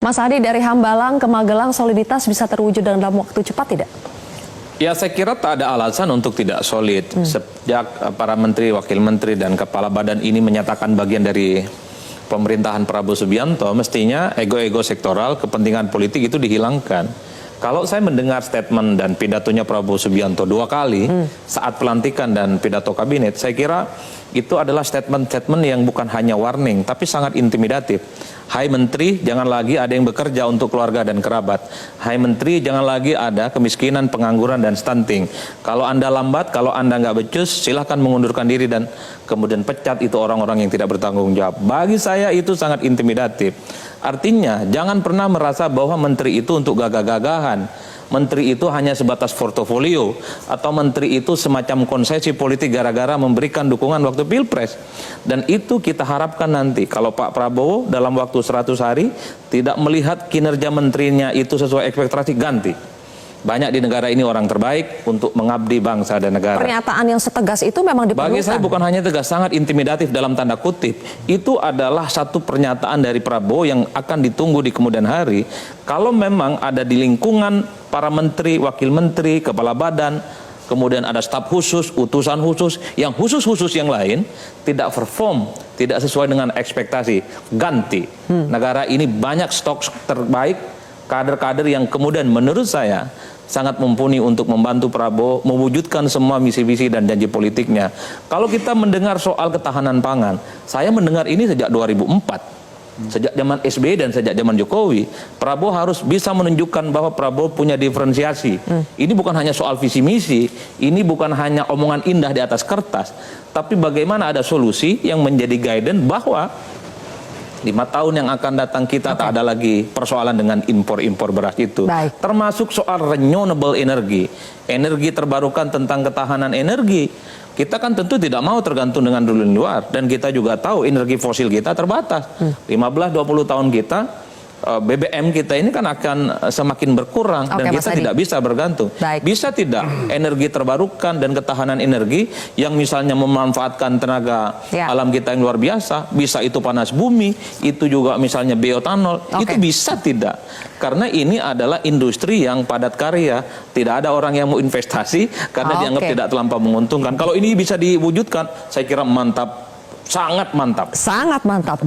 Mas Adi, dari Hambalang ke Magelang soliditas bisa terwujud dalam waktu cepat tidak? Ya, saya kira tak ada alasan untuk tidak solid. Sejak para menteri, wakil menteri, dan kepala badan ini menyatakan bagian dari pemerintahan Prabowo Subianto, mestinya ego-ego sektoral, kepentingan politik itu dihilangkan. Kalau saya mendengar statement dan pidatonya Prabowo Subianto 2 kali saat pelantikan dan pidato kabinet, saya kira itu adalah statement-statement yang bukan hanya warning, tapi sangat intimidatif. Hai Menteri, jangan lagi ada yang bekerja untuk keluarga dan kerabat. Hai Menteri, jangan lagi ada kemiskinan, pengangguran, dan stunting. Kalau Anda lambat, kalau Anda nggak becus, silahkan mengundurkan diri dan kemudian pecat itu orang-orang yang tidak bertanggung jawab. Bagi saya itu sangat intimidatif. Artinya, jangan pernah merasa bahwa menteri itu untuk gagah-gagahan. Menteri itu hanya sebatas portofolio, atau menteri itu semacam konsesi politik gara-gara memberikan dukungan waktu Pilpres. Dan itu kita harapkan nanti kalau Pak Prabowo dalam waktu 100 hari tidak melihat kinerja menterinya itu sesuai ekspektasi, ganti. Banyak di negara ini orang terbaik untuk mengabdi bangsa dan negara. Pernyataan yang setegas itu memang diperlukan. Bagi saya bukan hanya tegas, sangat intimidatif dalam tanda kutip. Itu adalah satu pernyataan dari Prabowo yang akan ditunggu di kemudian hari. Kalau memang ada di lingkungan para menteri, wakil menteri, kepala badan, kemudian ada staf khusus, utusan khusus, yang khusus-khusus yang lain tidak perform, tidak sesuai dengan ekspektasi, ganti. Negara ini banyak stok terbaik, kader-kader yang kemudian menurut saya sangat mumpuni untuk membantu Prabowo mewujudkan semua misi-misi dan janji politiknya. Kalau kita mendengar soal ketahanan pangan, saya mendengar ini sejak 2004. Sejak zaman SBY dan sejak zaman Jokowi, Prabowo harus bisa menunjukkan bahwa Prabowo punya diferensiasi. Ini bukan hanya soal visi misi, ini bukan hanya omongan indah di atas kertas, tapi bagaimana ada solusi yang menjadi guidance bahwa 5 tahun yang akan datang kita tak ada lagi persoalan dengan impor-impor beras itu. Termasuk soal renewable energy, energi terbarukan, tentang ketahanan energi. Kita kan tentu tidak mau tergantung dengan dulu luar, dan kita juga tahu energi fosil kita terbatas. 15-20 tahun kita, BBM kita ini kan akan semakin berkurang, dan kita tidak bisa bergantung. Bisa tidak energi terbarukan dan ketahanan energi yang misalnya memanfaatkan tenaga alam kita yang luar biasa, bisa itu panas bumi, itu juga misalnya bioetanol, itu bisa tidak? Karena ini adalah industri yang padat karya, tidak ada orang yang mau investasi karena dianggap tidak terlampau menguntungkan. Kalau ini bisa diwujudkan, saya kira mantap, sangat mantap. Sangat mantap.